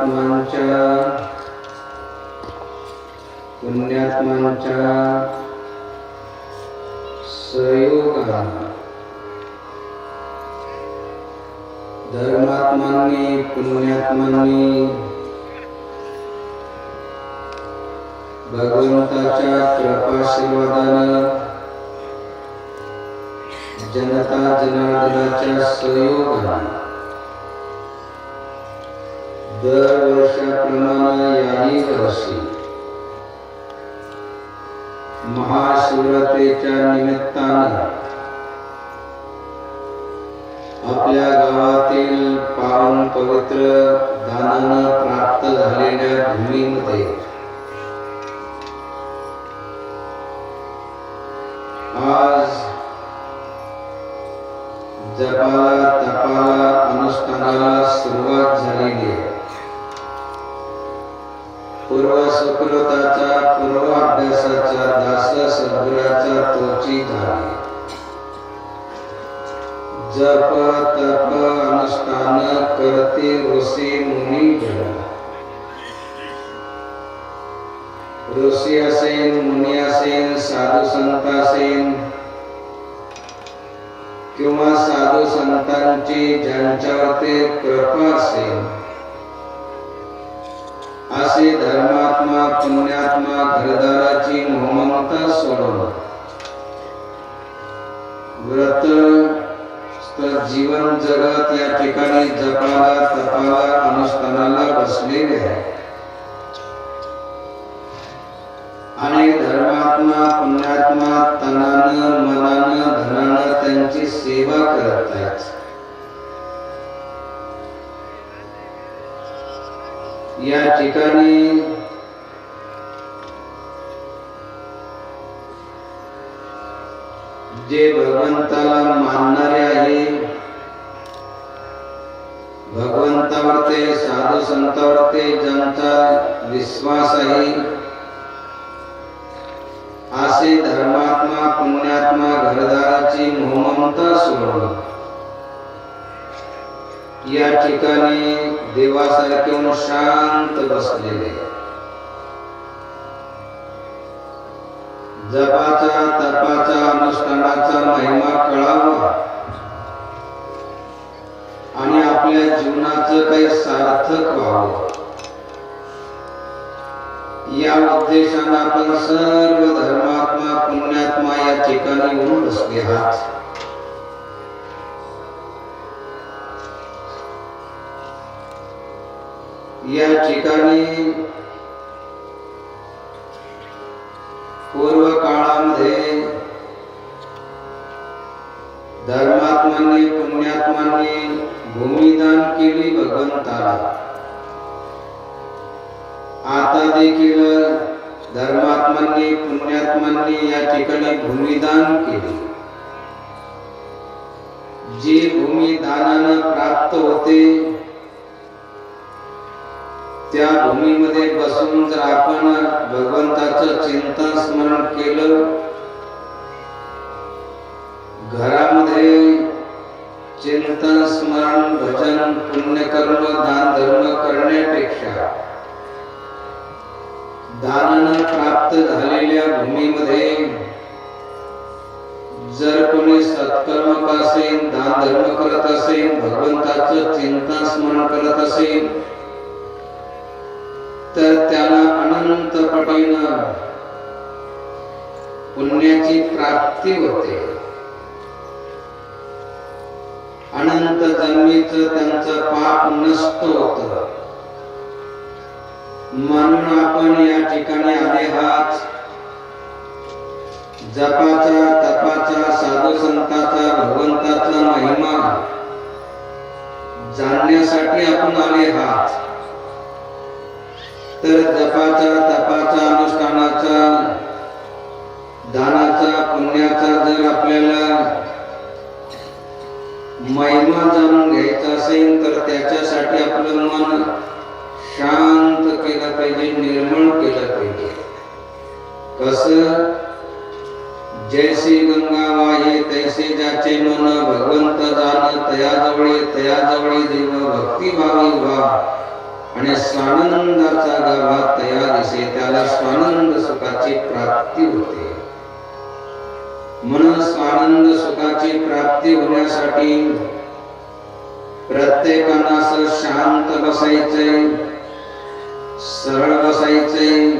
धर्मात्मांच्या पुण्यात्मांच्या सहयोगाने धर्मात्मांनी पुण्यात्मांनी भगवंताच्या कृपाशीर्वादाने जनता जनार्दनाच्या सहयोगाने दरवर्षाप्रमाणे याही वर्षी महाशिवरात्रीच्या निमित्ताने आपल्या गावातील पावन पवित्र दानाने प्राप्त झालेल्या भूमीमध्ये आज जपाला तपाला अनुष्ठानाला सुरुवात झालेली आहे. पूर्व सुकृताचा पूर्व अभ्यासाचा दास सद्गुराचा तोची झाली. जप तप अनुष्ठान करते ऋषी मुनी जन. ऋषी असेल मुनी असेल साधू संत असेल किंवा साधू संतांची ज्यांच्यावरती कृपा असेल असे धर्मात्मा पुण्यात्मा घरदाराची मोहममता सोडून व्रत जीवन जगत या ठिकाणी जपाला तपाला अनुष्ठानाला बसलेले आहे. आणि धर्मात्मा पुण्यात्मा तनानं मनानं धनानं त्यांची सेवा करत आहेत. या ठिकाणी जे भगवंताला मानणारे आहे, भगवंतावरती साधू संतावरती ज्यांचा विश्वास आहे असे धर्मात्मा पुण्यात्मा घरदाराची मोहममता सोडून या ठिकाणी देवासारखे शांत बसलेले जपाचा तपाचा अनुष्ठानाचा महिमा कळावा आणि आपल्या जीवनाचं काही सार्थक व्हावं या उद्देशाने आपण सर्व धर्मात्मा पुण्यात्मा या ठिकाणी येऊन बसले आहात. या ठिकाणी पूर्व काळामध्ये धर्मात्मांनी पुण्यात्मांनी भूमिदान केली भगवंताला. आता देखील धर्मात्मांनी पुण्यात्मांनी या ठिकाणी भूमिदान केले. जे भूमिदानाने प्राप्त होते त्या भूमीमध्ये बसून जर आपण भगवंताचं चिंतन स्मरण केलं, घरामध्ये चिंतन स्मरण भजन पुण्यकर्म दान धर्म करण्यापेक्षा दानानं प्राप्त झालेल्या भूमीमध्ये जर कोणी सत्कर्म असेल, दान धर्म करत असेल, भगवंताचं चिंतन स्मरण करत असेल तर त्याला अनंत पटीनं पुण्याची प्राप्ती होते. अनंत जन्मीचं त्यांचं पाप नष्ट होतं. म्हणून आपण या ठिकाणी आले आहात. जपाचा तपाचा साधू संतांचा भगवंताचा महिमा जाणण्यासाठी आपण आले आहात. तर जपाचा तपाचा अनुष्ठानाचा दानाचा पुण्याचा जर आपल्याला महिमा जाणून घ्यायचा असेल तर त्याच्यासाठी आपलं मन शांत केलं पाहिजे, निर्मळ केलं पाहिजे. कसं? जैसी गंगा वाहे तैसे जाचे मन भगवंत जाण तया जवळे देव भक्ती भावी व्हा आणि स्वानंदाचा गाभा तया दिसे, त्याला स्वानंद सुखाची प्राप्ती होते. म्हणून स्वानंद सुखाची प्राप्ती होण्यासाठी प्रत्येकानं असं शांत बसायचंय, सरळ बसायचंय,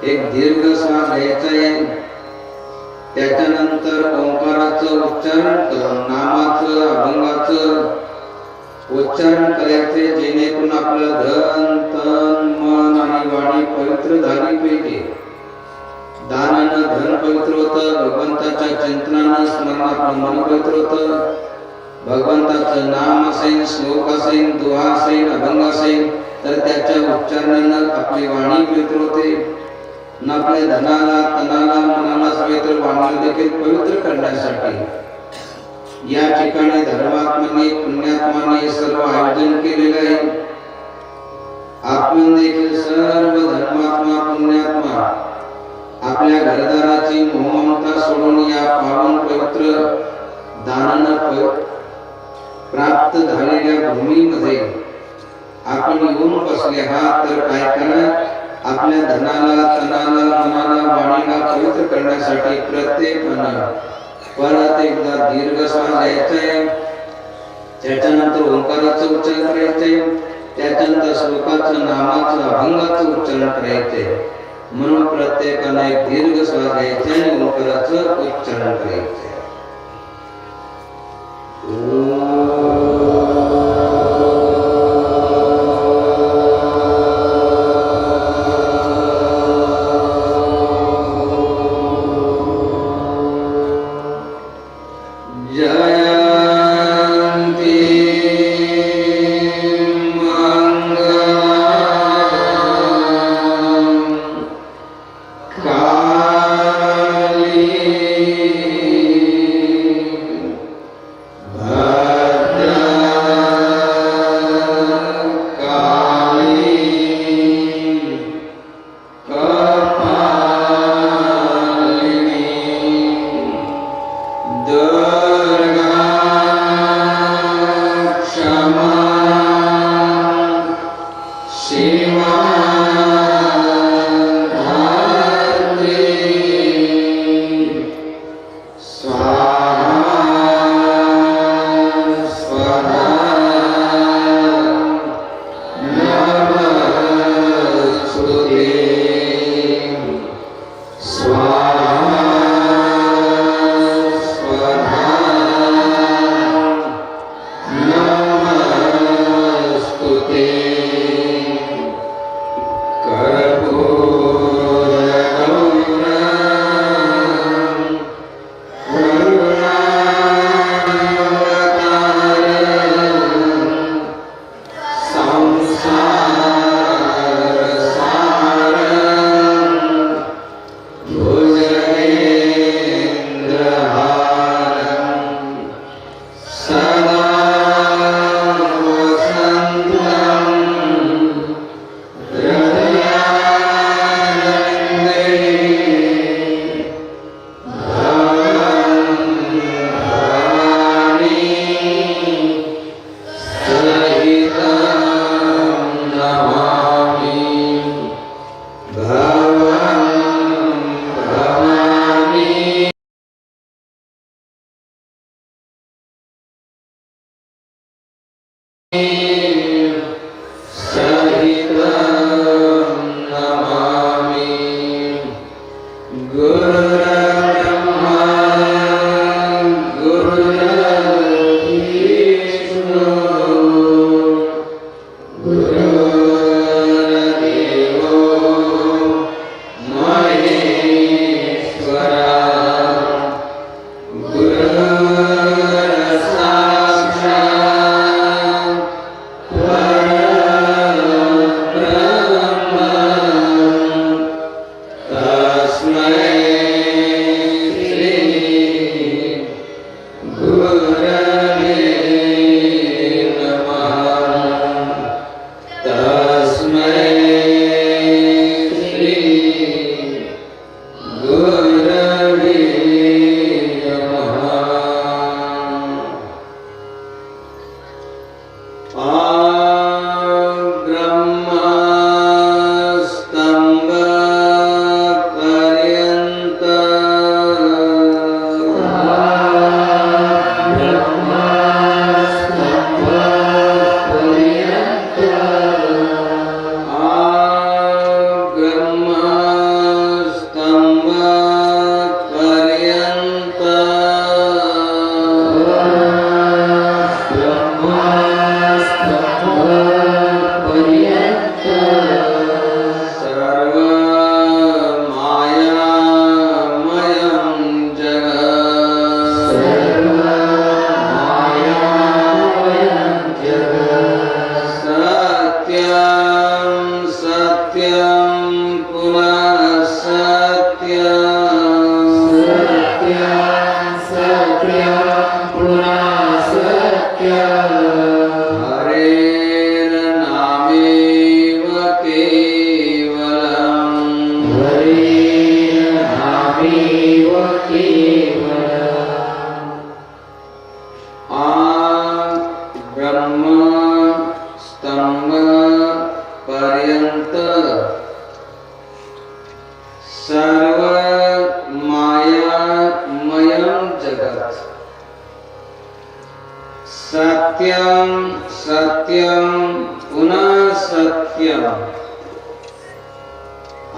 एक दीर्घ श्वास घ्यायचाय, त्याच्यानंतर ओंकाराचं उच्चारण करून नामाचं अभंगाचं उच्चारण करायचे, जेणेकरून आपलं धन तन मन आणि वाणी पवित्र झाली पाहिजे. दानानं धन पवित्र होतं, भगवंताच्या चिंतनानं स्मरणात मन पवित्र होतं. भगवंताचं नाम असेल, श्लोक असेल, दुआ असेल, अभंग असेल तर त्याच्या उच्चारणानं आपली वाणी पवित्र होते. न आपल्या धनाला तनाला मनाला पवित्र वाणीला देखील पवित्र करण्यासाठी या ठिकाणी धर्मात्माने पुण्यात्माने सर्व आयोजन केलेले आहे. आपण देखील सर्व धर्मात्मा पुण्यात्मा आपल्या घरदाराची मोहममता सोडून या पावन पवित्र दानानं प्राप्त झालेल्या भूमीमध्ये आपण येऊन बसले आहात. तर काय करा, आपल्या धनाला तनाला मनाला वाणीला पवित्र करण्यासाठी प्रत्येकानं परत एकदा दीर्घ श्वास घ्यायचा, त्याच्यानंतर ओंकाराचं उच्चारण करायचंय, त्याच्यानंतर श्लोकाचं नामाचं अभंगाचं उच्चारण करायचंय. म्हणून प्रत्येकानं एक दीर्घ श्वास घ्यायचा आणि ओंकाराचं उच्चारण करायचंय.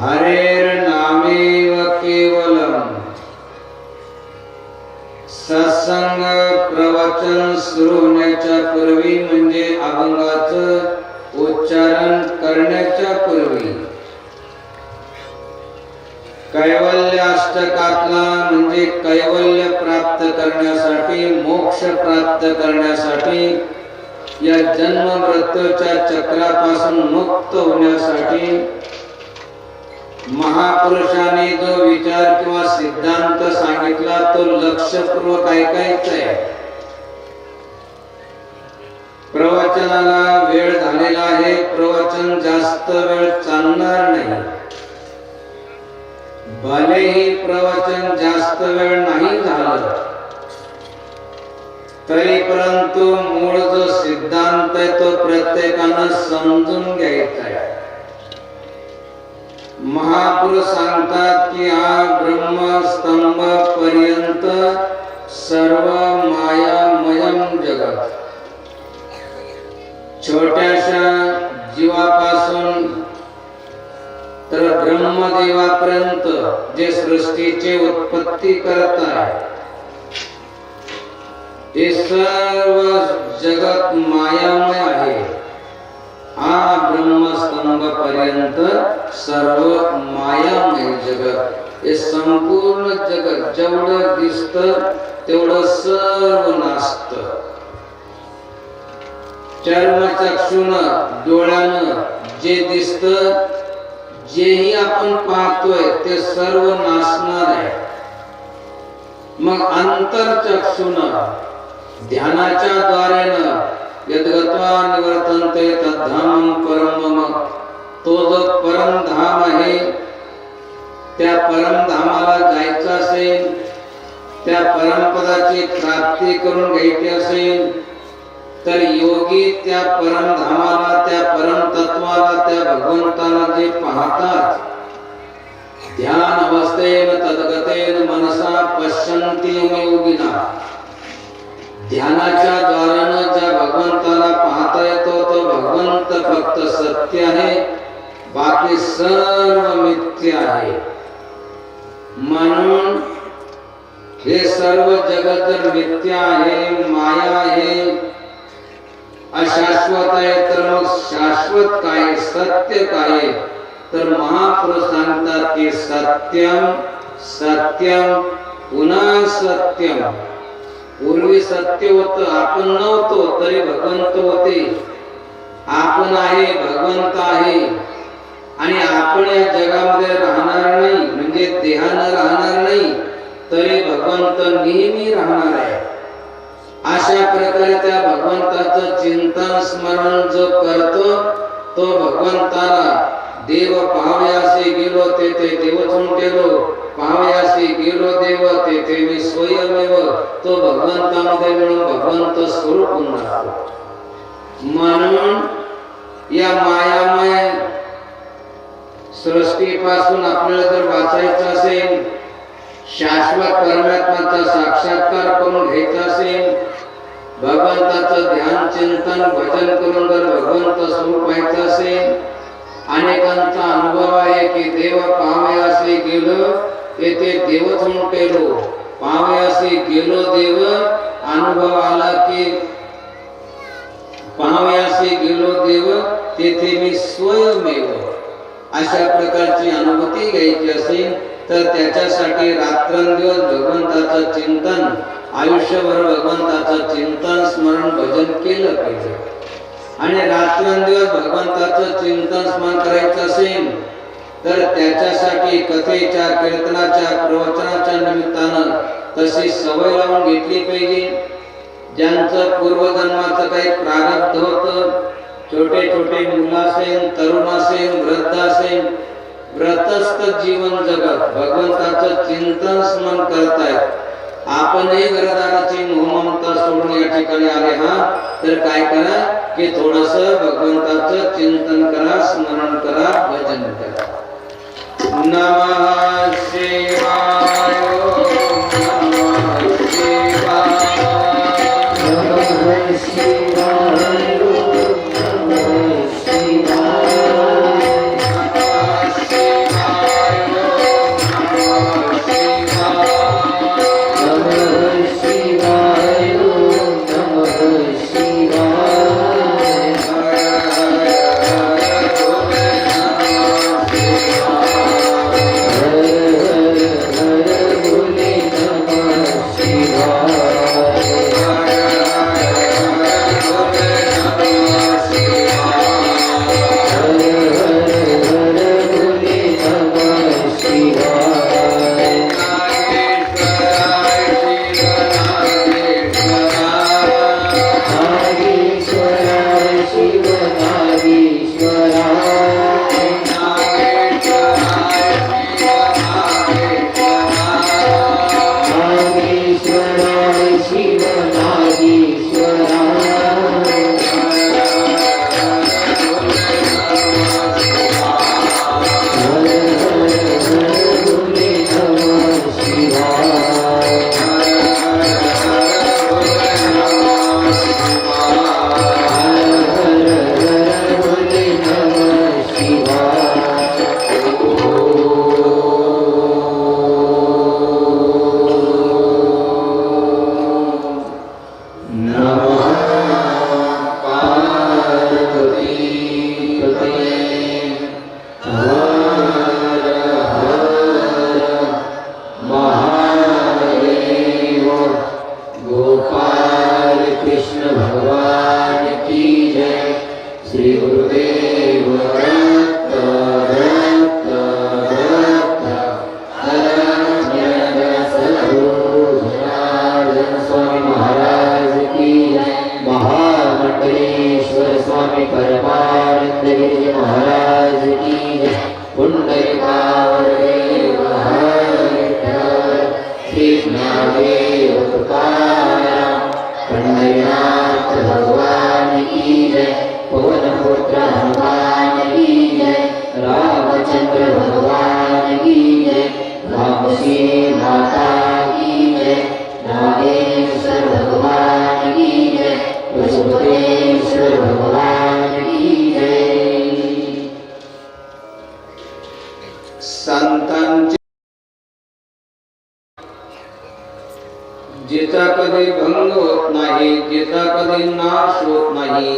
हरेर्नामेव केवलम. सत्संग प्रवचन सुरू होण्याच्या पूर्वी म्हणजे अभंगाचं उच्चारण करण्याच्या पूर्वी, कैवल्य अष्टकातला म्हणजे कैवल्य प्राप्त करण्यासाठी, मोक्ष प्राप्त करण्यासाठी, या जन्म मृत्यूच्या चक्रापासून मुक्त होण्यासाठी महापुरुषाने जो विचार किंवा सिद्धांत सांगितला तो लक्षपूर्वक ऐकायचा आहे. प्रवचनाला वेळ झालेला आहे, प्रवचन जास्त वेळ चालणार नाही. भलेही प्रवचन जास्त वेळ नाही झालं तरी परंतु मूळ जो सिद्धांत आहे तो प्रत्येकानं समजून घ्यायचा आहे. महापुरुष सांगतात की हा ब्रह्मस्तंभ पर्यंत सर्व मायामयम जगत. छोट्याशा जीवापासून तर ब्रह्मदेवापर्यंत जे सृष्टीची उत्पत्ती करत आहे, हे सर्व जगत मायामय आहे. हा ब्रह्मस्तंभ पर्यंत सर्व मायामय जगत, हे संपूर्ण जगत जेवढं दिसतं तेवढं सर्व नासतं. चर्मचक्षुनं डोळ्यानं जे दिसतं, जेही आपण पाहतोय ते सर्व नासणार आहे. मग अंतरचक्षुनं ध्यानाच्या द्वारेनं यद्गत्वा निवर्तन्ते तद्धामं परम मम, तो जो परमधाम आहे त्या परमधामाला जायचं असेल, त्या परमपदाची प्राप्ती करून घ्यायची असेल तर योगी त्या परमधामाला, त्या परमतत्वाला, त्या भगवंताला जे पाहतात, ध्यान अवस्थेन तद्गतेन मनसा पश्यन्ति योगिना, ध्यानाच्या द्वारानं ज्या भगवंताला पाहता येतो तो भगवंत फक्त सत्य आहे, बाकी सर्व मिथ्या आहे. म्हणून हे सर्व जगत जर मिथ्या आहे, माया आहे, अशाश्वत आहे, तर मग शाश्वत काय, सत्य काय? तर महापुरुष सांगतात की सत्यम सत्यम पुन्हा सत्यम. पूर्वी सत्य होतं, आपण नव्हतो तरी भगवंत होते. आपण आहे, भगवंत आहे, आणि आपण या जगामध्ये राहणार नाही, म्हणजे देहानं राहणार नाही तरी भगवंत नेहमी राहणार आहे. अशा प्रकारे त्या भगवंताचं चिंतन स्मरण जो करतो तो भगवंताला देव पाहावयासे गेलो तेथे देवचून केलो, पाहावयासे गेलो देव तेथे मी स्वयमेव, तो भगवंतामध्ये मिळून भगवंत स्वरूप होणार. म्हणून या मायामय सृष्टीपासून आपल्याला जर वाचायचं असेल, शाश्वत परमात्म्याचा साक्षात्कार करून घ्यायचा असेल, भगवंताचं ध्यान चिंतन भजन करून जर भगवंत स्वरूप व्हायचं असेल, अनेकांचा अनुभव आहे की देव पाहावयासे गेलो तेथे देवच केलो, पाहावयासे गेलो देव, अनुभव आला की पाहावयासे गेलो देव तेथे मी स्वयमेव. अशा प्रकारची अनुभूती घ्यायची असेल तर त्याच्यासाठी रात्रंदिवस भगवंताचं चिंतन, आयुष्यभर भगवंताचं चिंतन स्मरण भजन केलं पाहिजे. आणि रात्रंदिवस भगवंताचं चिंतन स्मरण करायचं असेल तर त्याच्यासाठी कथेच्या, कीर्तनाच्या, प्रवचनाच्या निमित्तानं तशी सवय लावून घेतली पाहिजे. ज्यांचं पूर्वजन्माचं काही प्रारब्ध होतं, छोटे छोटे मुलं असेल, तरुण असेल, वृद्ध असेल, व्रतस्थ जीवन जगत भगवंताचं चिंतन स्मरण करतायत. आपणही घरदाराची मोहममता सोडून या ठिकाणी आले हा, तर काय करा की थोडस भगवंताचं चिंतन करा, स्मरण करा, भजन करा. नमः शिवाय, नमः शिवाय, नमः शिवाय, नमः शिवाय. जिचा कधी भंग होत नाही, जिचा कधी नाश होत नाही,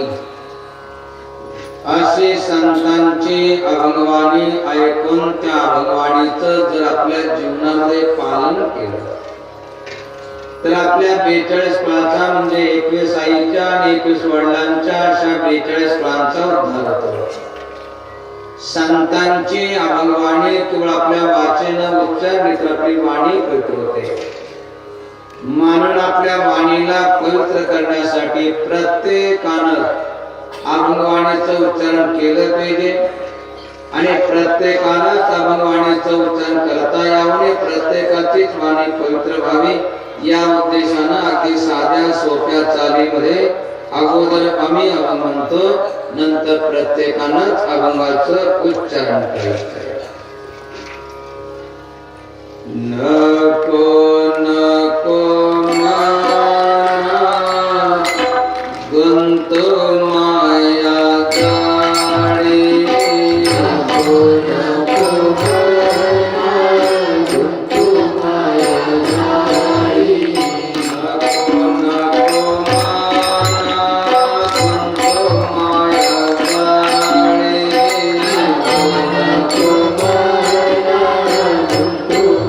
असे संतांची अभंगवाणी ऐकून त्या अभंगवाणीचं जर आपल्या जीवनामध्ये पालन केलं तर आपल्या 42 फळाचा म्हणजे 21 आईच्या आणि 21 वडिलांच्या अशा 42 फळांचा उद्धार होतो. संतांची अभंगवाणी केवळ आपल्या वाचन उच्चारणे तर आपली वाणी पवित्र होते. म्हणून आपल्या वाणीला पवित्र करण्यासाठी प्रत्येकानं अभंगवाणीचं उच्चारण केलं पाहिजे आणि प्रत्येकानंच अभंगवाणीचं उच्चारण करता यावे, प्रत्येकाचीच वाणी पवित्र व्हावी या उद्देशानं अगदी साध्या सोप्या चालीमध्ये अगोदर आम्ही अभंग म्हणतो, नंतर प्रत्येकानंच अभंगाचं उच्चारण करायचं. नको नको गुंतो माया जाळी, नको नको गुंतो माया जाळी, नको नको गुंतो माया जाळी, नको गुंतो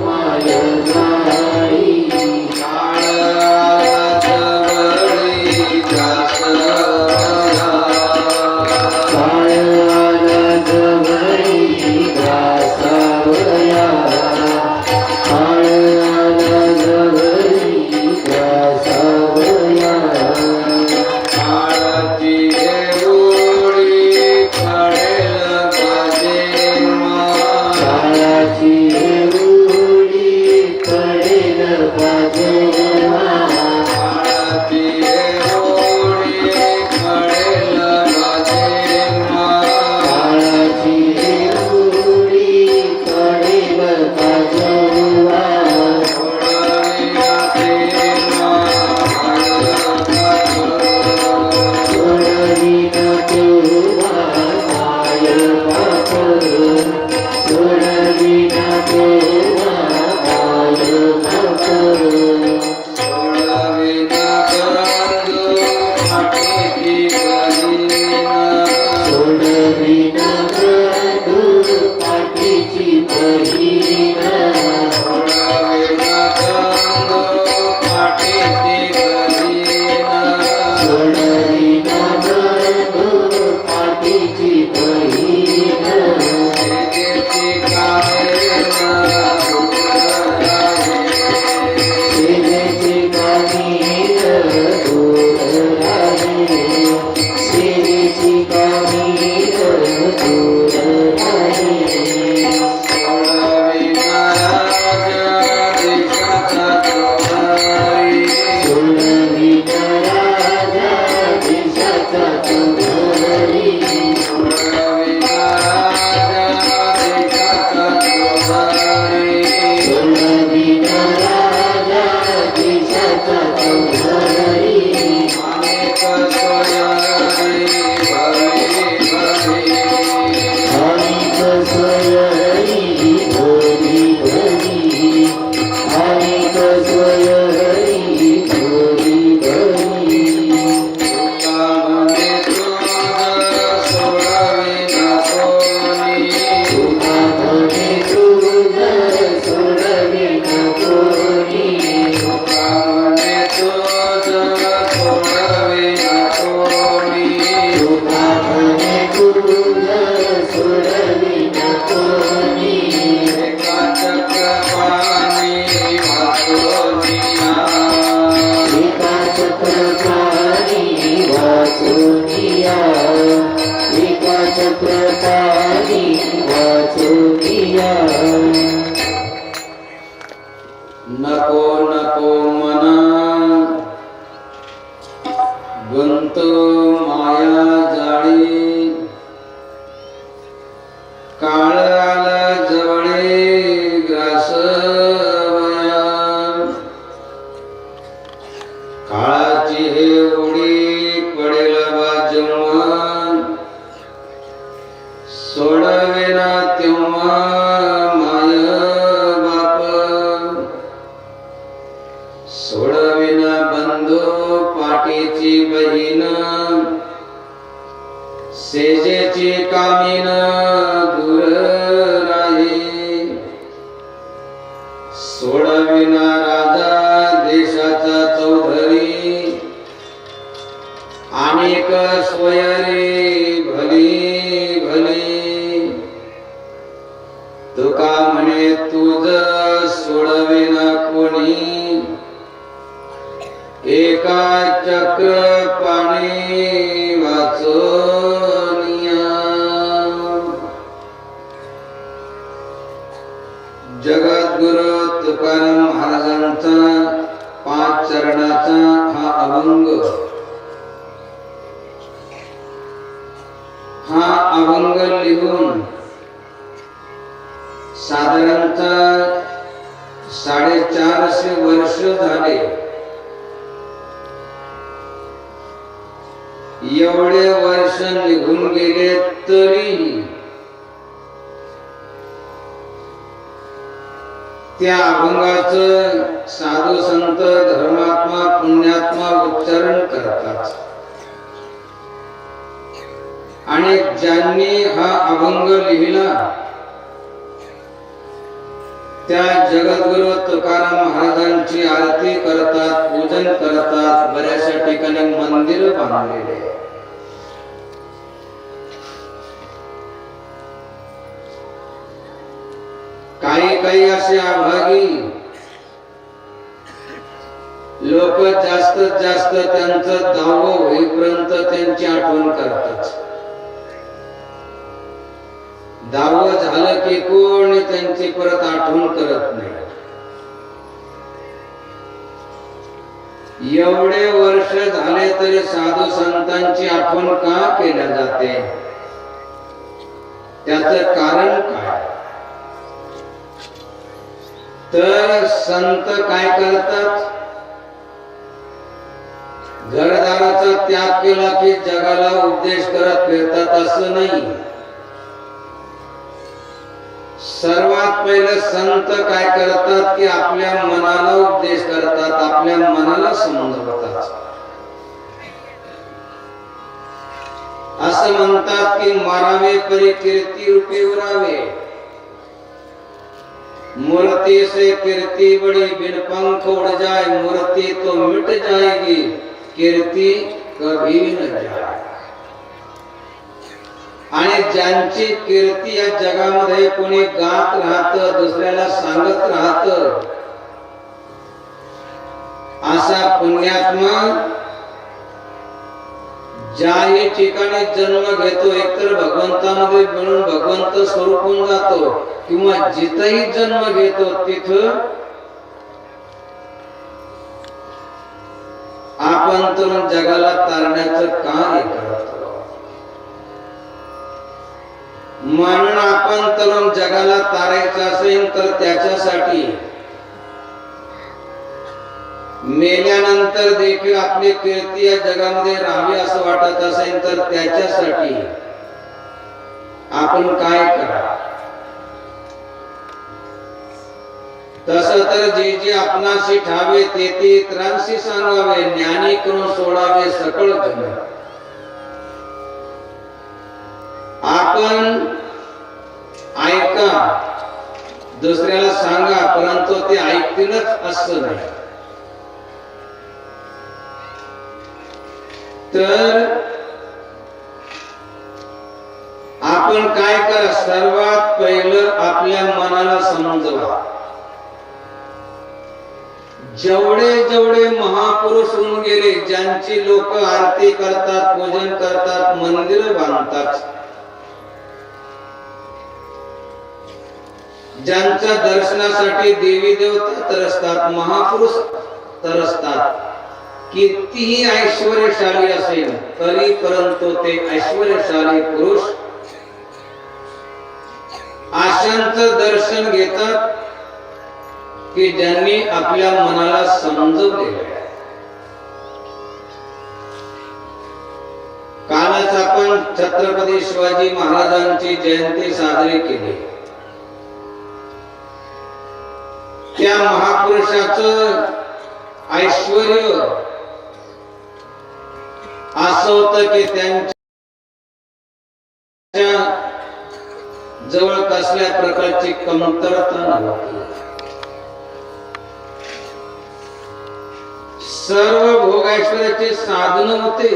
माया जाळी. नको नको मना गुंत माया जाळी, काळ आला जवळे ग्रास वया, काळाची हे उडी पडेल जेव्हा, सोडवेना तेव्हा माय बाप, सोडवेना तुका म्हणे तुझ सोडविना कोणी एका चक्र पाणी वाचनिया जगद्गुरु तुकाराम महाराजांचा 5 चरणाचा हा अभंग लिहून साधारणतः 450 वर्ष झाले. एवढे वर्ष निघून गेले तरी त्या अभंगाचं साधू संत धर्मात्मा पुण्यात्मा उच्चारण करतात. आणि ज्यांनी हा अभंग लिहिला त्या जगद्गुरु तुकाराम महाराजांची आरती करतात, पूजन करतात. बऱ्याचशा ठिकाणी मंदिर बांधलेले. काही असे अभागी लोक जास्तीत जास्त त्यांचं 10व होईपर्यंत त्यांची आठवण करतात. 10व झालं की कोणी त्यांची परत आठवण करत नाही. एवढे वर्ष झाले तरी साधू संतांची आठवण का केल्या जाते? त्याचं कारण काय? तर संत काय करतात? घरदाराचा त्याग केला की जगाला उपदेश करत फिरतात असं नाही. सर्वात पहिले संत काय करतात की आपल्या मनाला उपदेश करतात, आपल्या मनाला समजवतात. असं म्हणतात की मारावे परी कीर्ती रूपी उरावे, मूर्ति से कीर्ति बड़ी बिन पंख उड़ जाए, मूर्ति तो मिट जाएगी कीर्ति कभी न जाए. आणि ज्यांची कीर्ती या जगामध्ये कोणी गात राहत, दुसऱ्याला सांगत राहत, असा पुण्यात्मा ज्याही ठिकाणी जन्म घेतो एकतर भगवंतामध्ये मिळून भगवंत स्वरूप होऊन जातो, किंवा जिथेही जन्म घेतो तिथं आपण तरुण जगाला तारण्याचं कार्य करतो. म्हणून आपण तरुण जगाला तारायचं असेल तर त्याच्यासाठी मेल्यानंतर देखील आपली कीर्ती या जगामध्ये राहावी असं वाटत असेल तर त्याच्यासाठी आपण काय करा? तसं तर जे जे आपणाशी ठावे ते ते इतरांशी सांगावे, ज्ञानी करून सोडावे सकळ जग. आपण ऐका, दुसऱ्याला सांगा, परंतु ते ऐकतीलच असं नाही. तर आपण काय करा? सर्वात पहिलं आपल्या मनाला समजवा. जेवढे जेवढे महापुरुष होऊन गेले, ज्यांची लोक आरती करतात, पूजन करतात, मंदिर बांधतात, ज्यांच्या दर्शनासाठी देवी देवता तरसतात, महापुरुष तरसतात, कितीही ऐश्वर्यशाली असेल तरी परंतु ते ऐश्वर्यशाली पुरुष अशांचं दर्शन घेतात की ज्यांनी आपल्या मनाला समजवले. कालच आपण छत्रपती शिवाजी महाराजांची जयंती साजरी केली. त्या महापुरुषाचं ऐश्वर्य असं होतं की त्यांच्या जवळ कसल्या प्रकारची कमतरता नव्हती. सर्व भोग ऐश्वर्याचे साधन होते.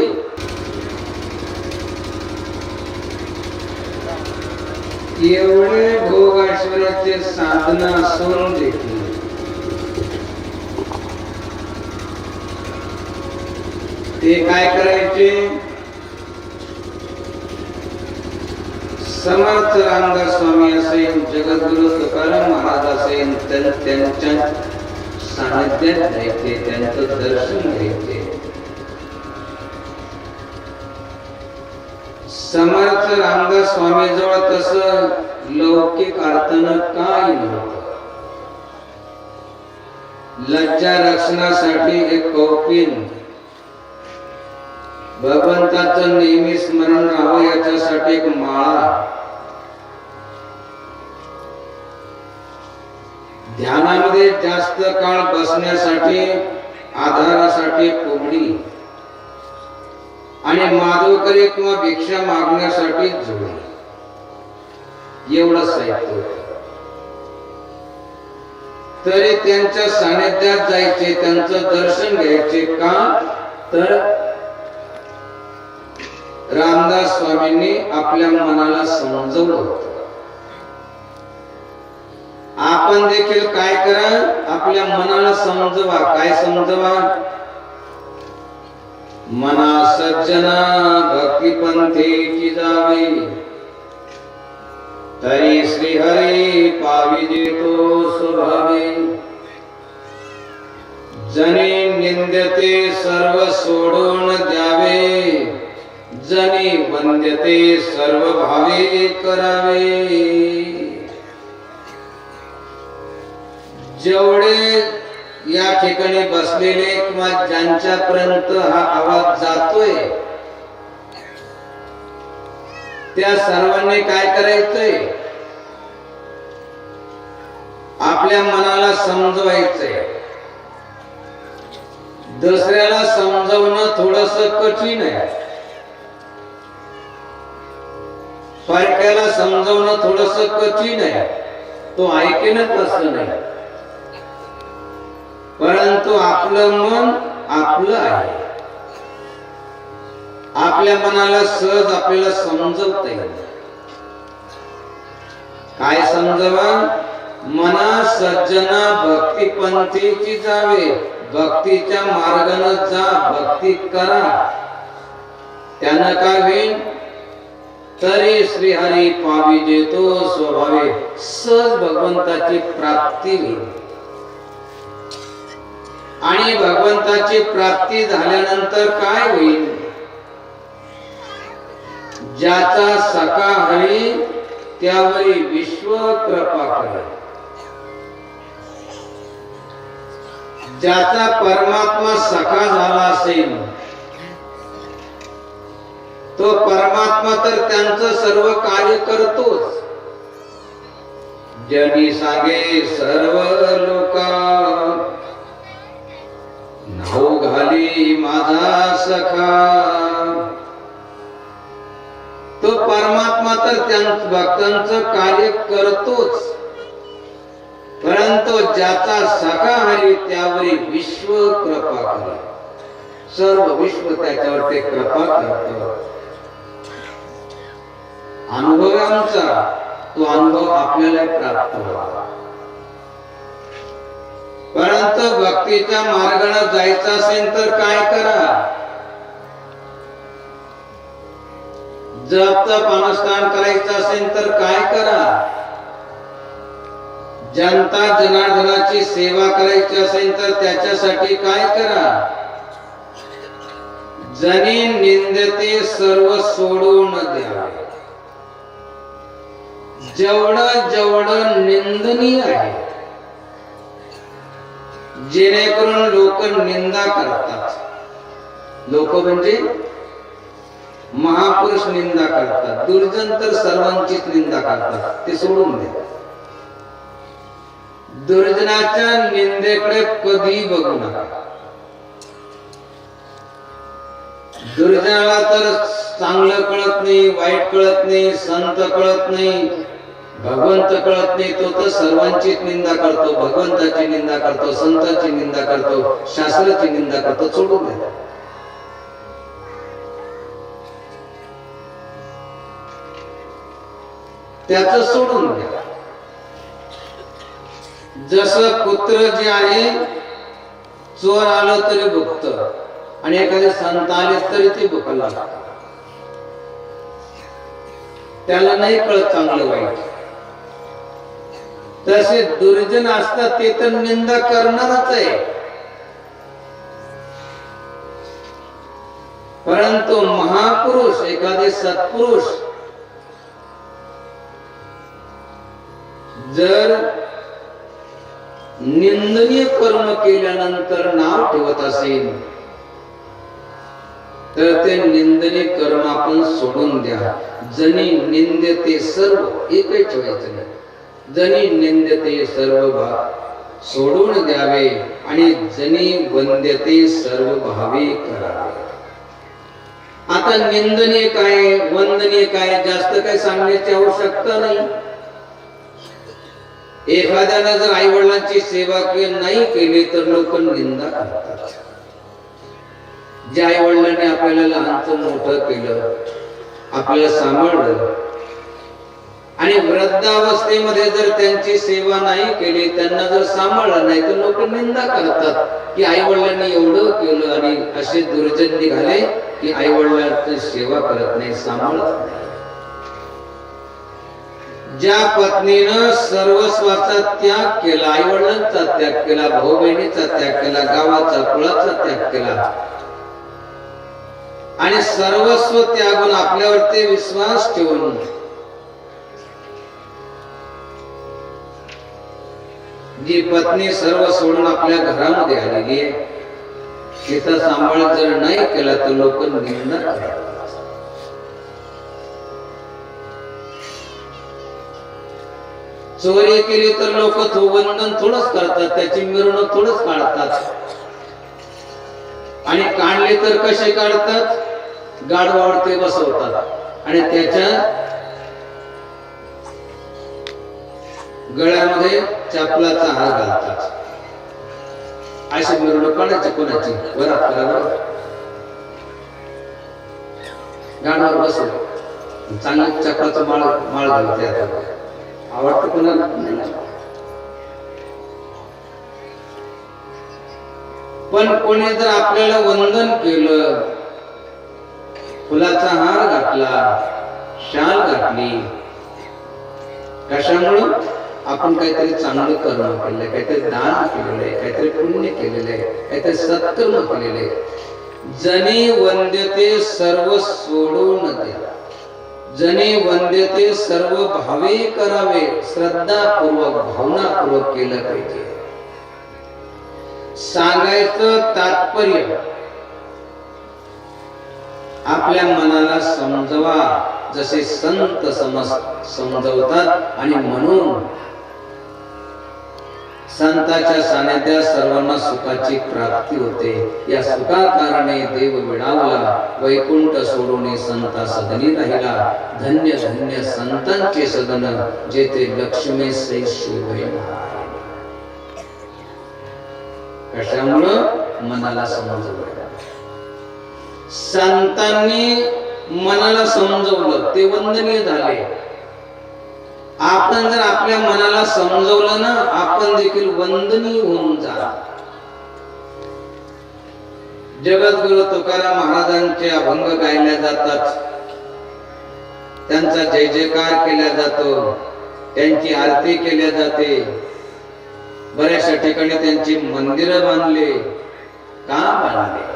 एवढे भोग ऐश्वर्य परमेश्वराची साधना असून देखील ते काय करायचे? समर्थ रामदास स्वामी असेल, जगद्गुरु तुकाराम महाराज असेल, त्यांच्या सानिध्यात जायचे, त्यांचं दर्शन घ्यायचे. समर्थ रामदास स्वामी जवळ तसं लौकिक अर्थानं काय नव्हतं. लज्जा रक्षणासाठी एक कौपिन, भगवंताचं नेहमी स्मरण राहावं याच्यासाठी एक माळा, ध्यानामध्ये जास्त काळ बसण्यासाठी आधारासाठी कोबडी आणि माधवकरी किंवा भिक्षा मागण्यासाठी जोडी, एवढं साहित्य. तरी त्यांच्या सानिध्यात जायचे, त्यांचं दर्शन घ्यायचे. का तर रामदास स्वामींनी आपल्या मनाला समजवलं होतं. आपण देखील काय करा, आपल्या मनाला समजवा. काय समजवा? मना सज्जना भक्ती पंथेची जावे, तरी श्री हरी पाविजे तो स्वभावे. जनी निंद्यते सर्व सोडून द्यावे, जनी वंद्यते सर्व भावे करावे. जेवढे या ठिकाणी बसलेले किंवा ज्यांच्यापर्यंत हा आवाज जातोय त्या सर्वांनी काय करायचंय? आपल्या मनाला समजवायचंय. दुसऱ्याला समजवणं थोडंसं कठीण आहे, परक्याला समजवणं थोडंसं कठीण आहे. तो ऐकेनच असं नाही, परंतु आपलं मन आपलं आहे. आपल्या मनाला सहज आपल्याला समजवता येईल. काय समजवा? मना सज्जना भक्ती पंथीची जावे, भक्तीच्या मार्गाने जा, भक्ती करा. त्यानं काय होईल? तरी श्री हरी पाविजे तो स्वभावे, सहज भगवंताची प्राप्ती होईल. आणि भगवंताची प्राप्ती झाल्यानंतर काय होईल? ज्याचा सखा हरी त्यावरी विश्व कृपा करे. ज्याचा परमात्मा सखा झाला असेल तो परमात्मा तर त्यांचं सर्व कार्य करतोच. जनी सांगे सर्व लोका, नाव घाली माझा सखा. तो परमात्मा तर त्यांच्या भक्तांचं कार्य करतोच, परंतु ज्याचा सखा हरी त्यावरी विश्व कृपा करे. सर्व विश्व त्याच्यावर ते कृपा करतो. अनुभव आमचा, तो अनुभव आपल्याला प्राप्त व्हावा. परंतु भक्तीच्या मार्गाने जायचं असेल तर काय करा? जप तप अनुष्ठान करायचं असेल तर काय करा? जनता जनार्दनाची सेवा करायची असेल तर त्याच्यासाठी काय करा? जनी निंदते सर्व सोडून द्यावे. जेवढं जेवढं निंदनीय आहे, जेणेकरून लोक निंदा करतात. लोक म्हणजे महापुरुष निंदा करतात, दुर्जन तर सर्वांचीच निंदा करतात. ते सोडून द्या. दुर्जनाच्या निंदेकडे कधी बघू नका. दुर्जनाला तर चांगलं कळत नाही, वाईट कळत नाही, संत कळत नाही, भगवंत कळत नाही. तो तर सर्वांचीच निंदा करतो, भगवंताची निंदा करतो, संतांची निंदा करतो, शास्त्राची निंदा करतो. सोडून द्या. त्याच सोडून द्या. जसं कुत्र जे आहे चोर आलं तरी भुकत आणि एखादे संत आले तरी ते भुकायला लागतात. त्याला नाही कळत चांगलं वाईट. तसे दुर्जन असतात ते तर निंदा करणारच आहे, परंतु महापुरुष एखादे सत्पुरुष जर निंदनीय कर्म केल्यानंतर नाव ठेवत असेल तर ते निंदनीय कर्म आपण सोडून द्या. जनी निंदते सर्व एकही ठेवायचं नाही. जनी निंदते सर्व भाव सोडून द्यावे आणि जनी वंद्यते सर्व भावे करावे. आता निंदनीय काय वंदनीय काय जास्त काय सांगण्याची आवश्यकता नाही. एखाद्याने जर आई वडिलांची सेवा नाही केली तर लोक निंदा करतात. ज्या आई वडिलांनी आपल्याला लहानचं मोठं केलं, आपल्याला सांभाळलं आणि वृद्धावस्थेमध्ये जर त्यांची सेवा नाही केली, त्यांना जर सांभाळलं नाही तर लोक निंदा करतात की आई वडिलांनी एवढं केलं आणि असे दुर्जन निघाले की आई वडिलांची सेवा करत नाही, सांभाळत नाही. ज्या पत्नीनं सर्वस्वाचा त्याग केला, आई वडिलांचा त्याग केला, भाऊ बहिणीचा त्याग केला, गावाचा कुळाचा त्याग केला आणि सर्वस्व त्यागून आपल्यावरती विश्वास ठेवून जी पत्नी सर्व सोडून आपल्या घरामध्ये आलेली आहे, तिचा सांभाळ जर नाही केला तर लोक निंदा करतात. चोरी केली तर लोक वंदन थोडंच करतात, त्याची मिरवणूक थोडंच काढतात आणि काढले तर कसे काढतात, गाडवावरती बसवतात आणि त्याच्या गळ्यामध्ये चपलाचा हार घालतात. अशी मिरवणूक काढायची कोणाची, वरात करावं, गाडावर बसव चांगली चपलाचा माळ घालते. आवडतं कोणाला नाही. पण कोणी जर आपल्याला वंदन केलं, फुलाचा हार घातला, शाल घातली, कशामुळं आपण काहीतरी चांगलं कर्म केलंय, काहीतरी दान केलेलं आहे, काहीतरी पुण्य केलेलं आहे, काहीतरी सत्कर्म केलेलं आहे. जनी वंद्यते सर्व सोडून द्या, जनी वंद्यते सर्व भावे करावे. श्रद्धापूर्वक भावनापूर्वक केलं पाहिजे. सांगायचं तात्पर्य आपल्या मनाला समजवा, जसे संत समजवतात आणि म्हणून संताच्या सानिध्यात सर्वांना सुखाची प्राप्ती होते. या सुखाकारणे देव विडावला, वैकुंठ सोडून संता सदनी राहिला. धन्य धन्य संतांचे सदन, जेथे लक्ष्मी शोभे. कशामुळं मनाला समजवलं, संतांनी मनाला समजवलं, ते वंदनीय झाले. आपण जर आपल्या मनाला समजवलं ना, आपण देखील वंदनीय होऊन जा. जगद्गुरु तुकाराम महाराजांचे अभंग गायल्या जातात, त्यांचा जय जयकार केला जातो, त्यांची आरती केल्या जाते. बऱ्याचशा ठिकाणी त्यांची मंदिरं बांधले. का बांधले?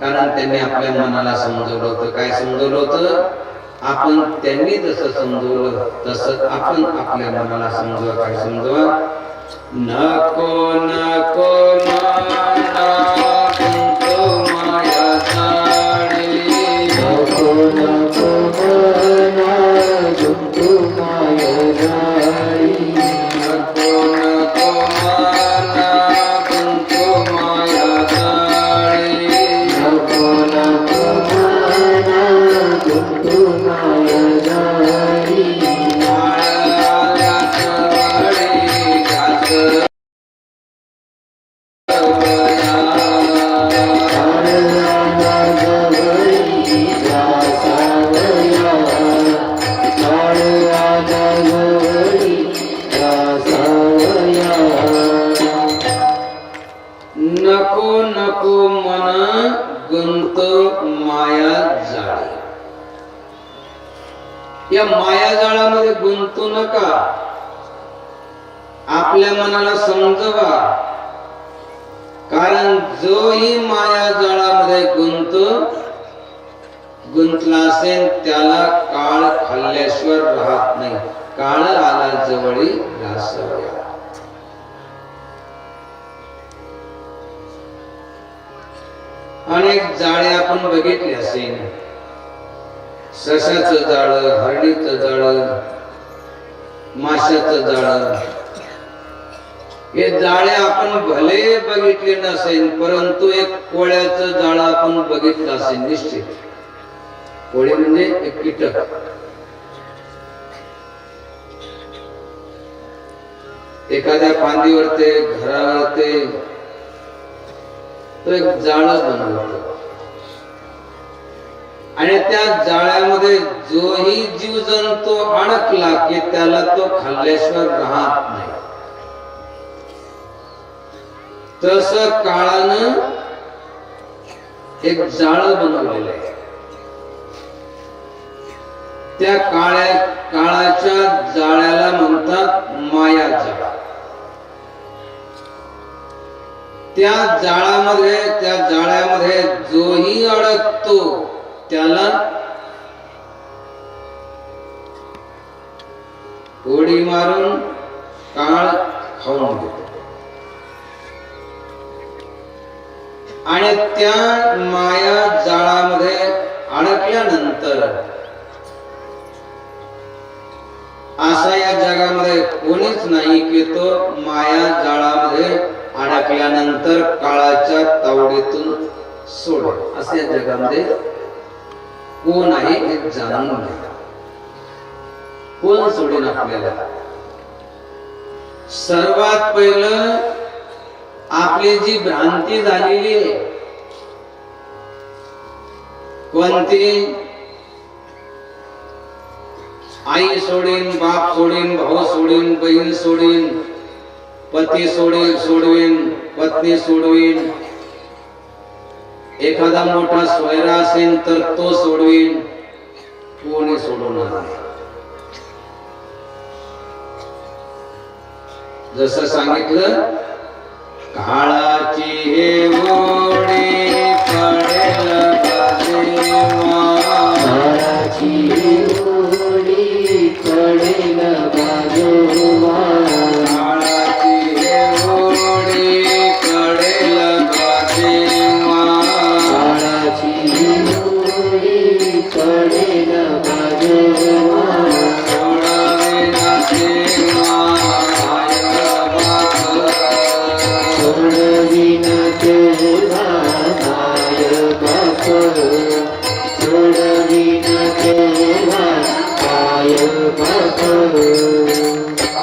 कारण त्यांनी आपल्या मनाला समजवलं होतं. काय समजवलं होतं? आपण त्यांनी जसं समजवलं तसं आपण आपल्या मनाला समजवा. काय समजवा? नको नको माया साडी, नको नको माया साडी, नको नको माया साडी, नको नको माया या मायाजाळामध्ये गुंतू नका. आपल्या मनाला समजवा, कारण जोही मायाजाळामध्ये गुंतला असेल त्याला काळ खाल्ल्याशिवाय राहत नाही. काळ आला जवळी रासव्या. अनेक जाळे आपण बघितले असेल. सशाचं जाळं, हरणीचं जाळं, माशाचं जाळं. हे जाळे आपण भले बघितले नसेल, परंतु एक कोळ्याचं जाळं आपण बघितलं असेल निश्चित. कोळी म्हणजे एक कीटक. एखाद्या फांदीवर ते, घरावर ते, तो एक जाळं बनवतो आणि त्या जाळ्यामध्ये जोही जीव जंतू अडकला की त्याला तो खाल्ल्याशिवाय राहत नाही. तसं काळानं एक जाळं बनवलेलं आहे. त्या काळाच्या जाळ्याला म्हणतात मायाजाळ. त्या जाळ्यामध्ये जोही अडकतो त्याला उडी मारून काळ खाऊन घेतो. आणि त्या माया जाळामध्ये अडकल्यानंतर असा या जगामध्ये कोणीच नाही की तो माया जाळामध्ये अडकल्यानंतर काळाच्या तावडीतून सोडेल. असे या जगामध्ये कोण आहे हे जाणून घ्या. कोण सोडेल आपल्याला? सर्वात पहिलं आपली जी भ्रांती झालेली आहे, कोणती? आई सोडीन, बाप सोडीन, भाऊ सोडीन, बहीण सोडीन, पती सोडवीन, पत्नी सोडवीन, एखादा मोठा सोयरा असेल तर तो सोडवीन. कोणी सोडवणार नाही. जसं सांगितलं, काळाची हे ओढी पडेल बाजेवा, काळाची हे ओढी पडेल बाजेवा, काळाची हे ओढी पडेल बाजेवा, काळाची हे ओढी पडेल बाजेवा, सोडावे ना तेव्हा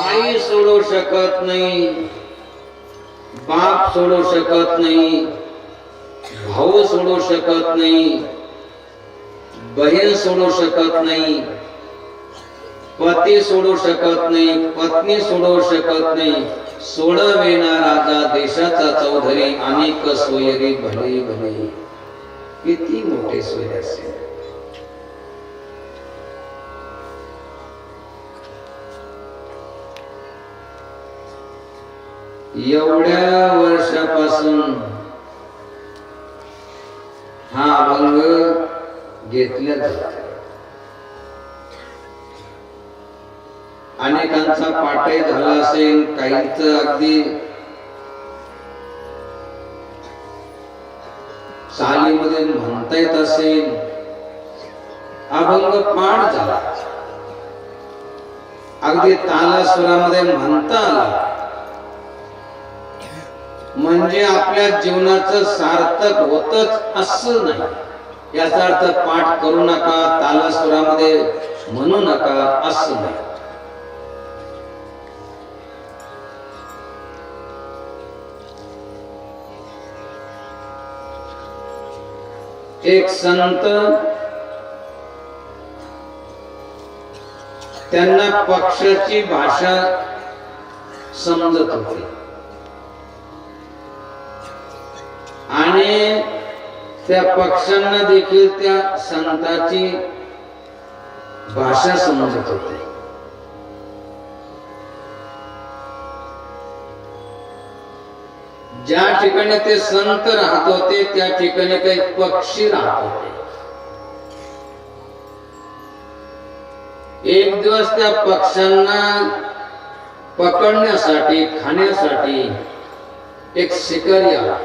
आई सोडू शकत नाही, बाप सोडू शकत नाही, भाऊ सोडू शकत नाही, बहीण सोडू शकत नाही, पती सोडू शकत नाही, पत्नी सोडू शकत नाही. सोडवेना राजा देशाचा चौधरी, अनेक सोयरी भले भले. किती मोठे सोयरे असेल. एवढ्या वर्षापासून हा अभंग घेतला जातो. अनेकांचा पाठही झाला असेल, काहींच अगदी चालीमध्ये म्हणता येत असेल. अभंग पाठ झाला, अगदी तालासुरामध्ये म्हणता आला. म्हणजे आपल्या जीवनाचं सार्थक होतच असं नाही. याचा अर्थ पाठ करू नका, तालासुरामध्ये म्हणू नका असं नाही. एक संत, त्यांना पक्षाची भाषा समजत होती आणि त्या पक्ष्यांना देखील त्या संताची भाषा समजत होते. ज्या ठिकाणी ते संत राहत होते त्या ठिकाणी काही पक्षी राहत होते. एक दिवस त्या पक्ष्यांना पकडण्यासाठी खाण्यासाठी एक शिकारी आला.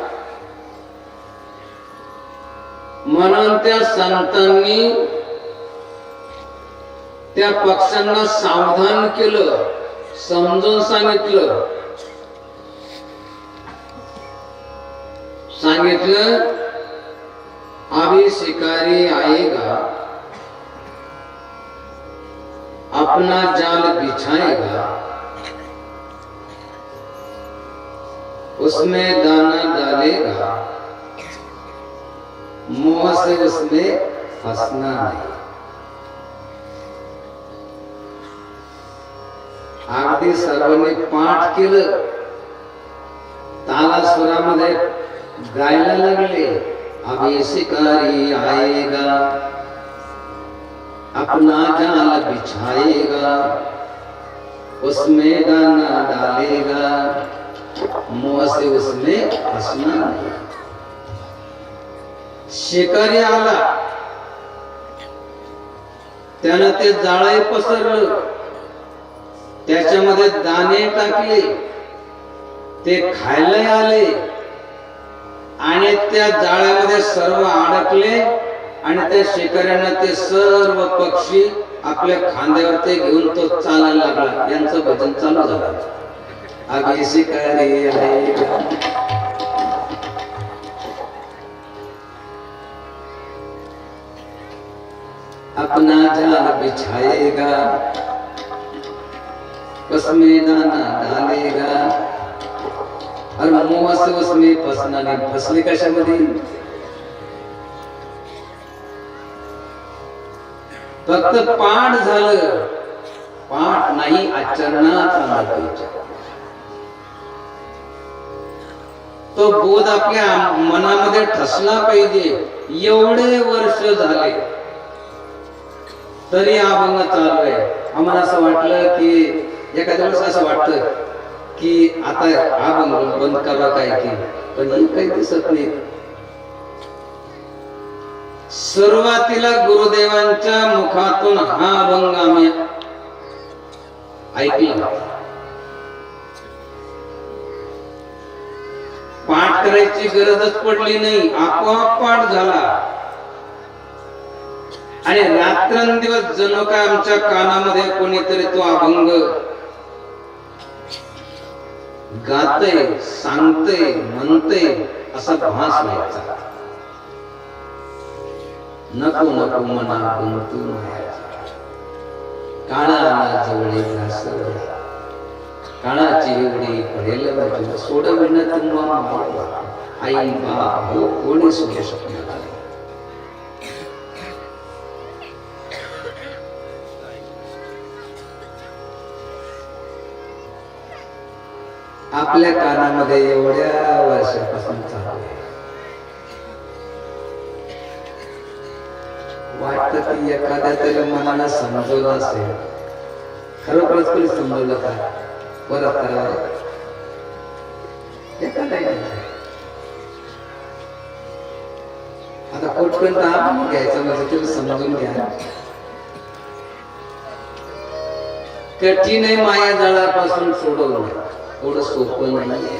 म्हणून त्या संतांनी त्या पक्ष्यांना सावधान केलं, समजून सांगितलं अभी शिकारी आएगा, अपना जाल बिछाएगा, उसमें दाना डालेगा, मोह से उसमें फंसना नहीं. अगदी सर्वांनी पाठ केलं, तालासुरामध्ये गायला लागले. अभी शिकारी आएगा, अपना जाल बिछाएगा, उसमें दाना डालेगा, मुंह से उसमें फंसना नहीं. शिकारी आला, त्यानं ते जाळे पसरलं, त्याच्यामध्ये दाणे टाकले, ते खायला आले आणि त्या जाळ्यामध्ये सर्व अडकले आणि त्या शिकाऱ्यांना ते सर्व पक्षी आपल्या खांद्यावर ते घेऊन तो चालायला लागला. यांचं भजन चालू झालं. अभी शिकारी आएगा, अपना जाल बिछाएगा, उसमें दाना डालेगा, और मुंह से उसमें फंसना नहीं. फसले कशामध्ये? फक्त पाठ झालं, पाठ नाही आचरणात आणलं पाहिजे. तो बोध आपल्या मनामध्ये ठसला पाहिजे. एवढे वर्ष झाले तरी अभंग चालू आहे. आम्हाला असं वाटलं की एखाद्या वेळेस असं वाटतं की आता अभंग बंद करा काय की, पण हे काही दिसत नाही. सुरुवातीला गुरुदेवांच्या मुखातून हा अभंग आम्ही ऐकला. पाठ करायची गरजच पडली नाही, आपोआप पाठ झाला. आणि रात्रंदिवस जणू काय आमच्या कानामध्ये कोणीतरी तो अभंग गातय, सांगतय, म्हणतय असा भास व्हायचा. नको नको मना गुंतू मायाचा, काळा आला जवळे घासवला, काळाची एवढी पडेल बाजूला, सोडविणं तुम्हा माया, आई बाप हो कोणी सोडू शकणार नाही. आपल्या कानामध्ये एवढ्या वर्षापासून चालू आहे. वाटतं की एखाद्या तरी मनाला समजवलं असेल. खरोखरच कोणी समजवलं का? परत करावं आता कुठपर्यंत आपण घ्यायचं म्हणजे तुम्ही समजून घ्या. कठीण आहे माया जाळापासून सोडवणं, थोडं सोपं नाही.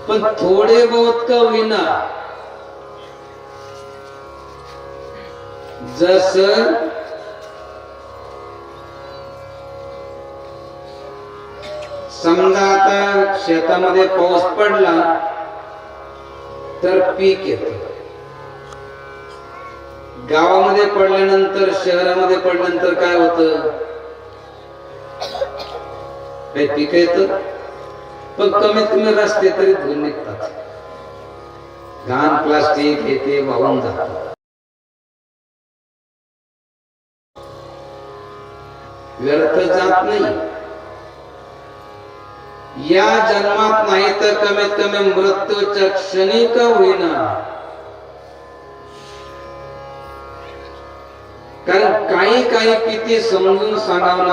पण थोडे बहुत का होईना, जस समजा आता शेतामध्ये पाऊस पडला तर पीक येतं. गावामध्ये पडल्यानंतर, शहरामध्ये पडल्यानंतर काय होतं? काही पीक येतं, पण कमीत कमी रस्ते तरी धुवून निघतात. घाण प्लास्टिक हे ते वाहून जातात. व्यर्थ जात नाही. या जन्मात नाही तर कमीत कमी मृत्यूच्या क्षणी का होईना कारण काही काही किती समजून सांगावं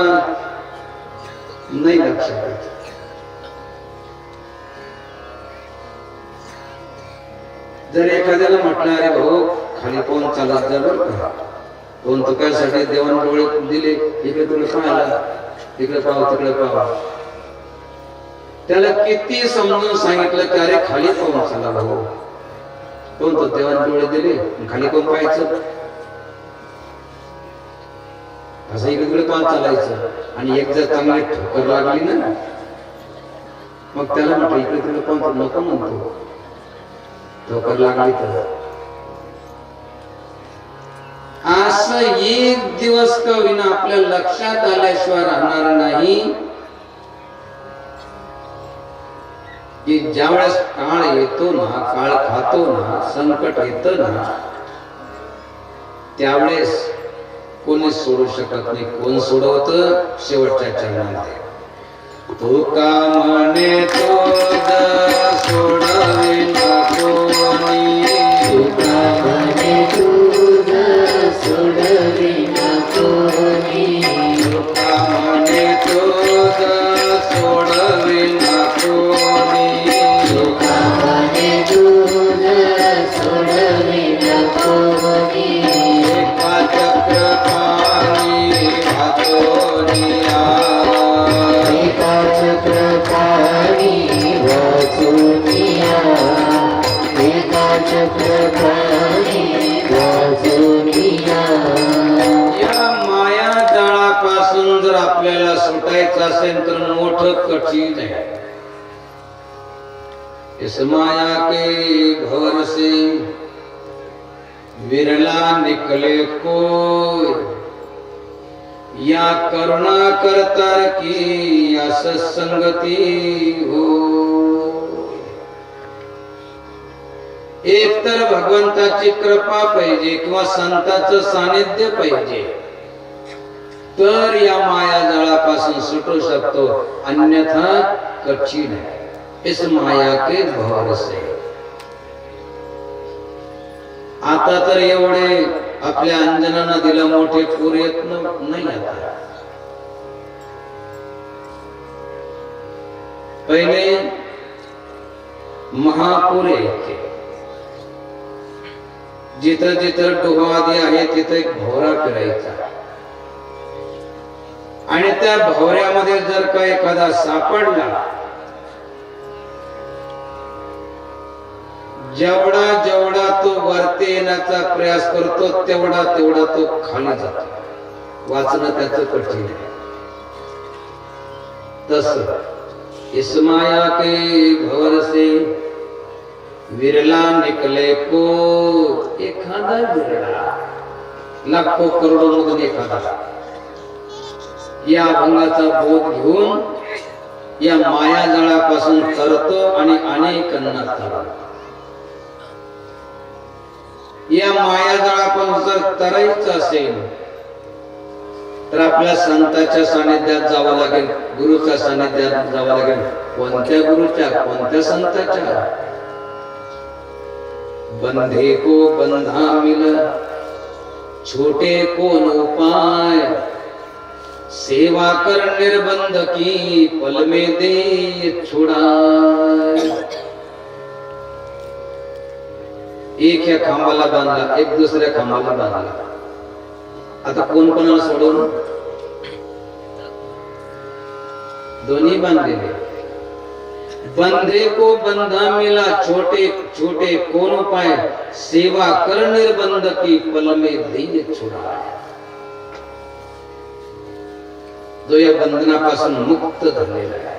नाही लक्षात येत. जर एखाद्याला म्हटलं अरे भाऊ खाली पाहून चालत जा बरं का, दोन तुकासाठी देवान डोळे दिले, इकडे तुला पाहायला, इकडे पाहावं तिकडे पाहावं, त्याला किती समजून सांगितलं की अरे खाली पाहून चला भाऊ, दोन तो देवान डोळे दिले खाली पाहून पाहायचं, असं इकडे पाहत चालायचं. आणि एक जर चांगली ठोकर लागली ना मग त्याला म्हटलं इकडे तिकडे पाहून नको म्हणतो, ठोकर लागली तर. असं एक दिवस का विना आपल्या लक्षात आल्याशिवाय राहणार नाही की ज्यावेळेस काळ येतो ना, काळ खातो ना, संकट येतं ना, त्यावेळेस कोणी सोडू शकत नाही. कोण सोडवतं? शेवटच्या चरणामध्ये. तू का म्हणे तो सोडविना कोणी, तू का म्हणे तुझ सोडविना कोणी, तू का म्हणे तुझ सोडविना कोणी, तू का म्हणे तुझ सोडविना कोणी. एका चक्रपाणी वाचोनिया, एका चक्रपाणी वाचोनिया, एका चक्रपाणी वाचोनिया. या माया जाळापासून जर आपल्याला सुटायचं असेल तर मोठं कठीण आहे. इस माया के भंवर से विरला निकले कोई, या करुणा करता की या सत्संगती हो. एक तर भगवंताची कृपा पाहिजे किंवा संतांचं सानिध्य पाहिजे तर या माया जाळापासून सुटू शकतो, अन्यथा कठीण है. इस माया के भंवर से. आता तर एवढे आपल्या अंजनांना दिलं मोठे पूर येत नाही. आता पहिले महापूर यायचे, जिथं जिथं डोहादी आहे तिथं एक भोवरा फिरायचा आणि त्या भोवऱ्यामध्ये जर का एखादा सापडला, जेवढा जेवढा तो वरती येण्याचा प्रयास करतो तेवढा तेवढा तो खाली जातो. वाचणं त्याचं कठीण आहे. तस इस माया के भंवर से विरला निकले को, एखादा विरला, लाखो करोडो मधून एखादा या अभंगाचा बोध घेऊन या माया जाळापासून तरतो आणि अनेकांना तरतो. या माया जाळापासून जर तरायचं असेल तर आपल्या संतांच्या सानिध्यात जावं लागेल, गुरुच्या सानिध्यात जावं लागेल. कोणत्या गुरुच्या, कोणत्या संतांच्या? बंधे को बंधा मिल, छोटे को उपाय, सेवा कर निर्बंध की पल में दे छुड़ाए. एक या खांबाला बांधला, एक दुसऱ्या खांबाला बांधला. आता कोण कोणाला सोडून? दोन्ही बांधलेले. बंधे को बंधा मिला, छोटे छोटे कोण उपाय, सेवा कर निर्बंध की पल में दे छुड़ाए. जो या बंधनापासून मुक्त झालेला आहे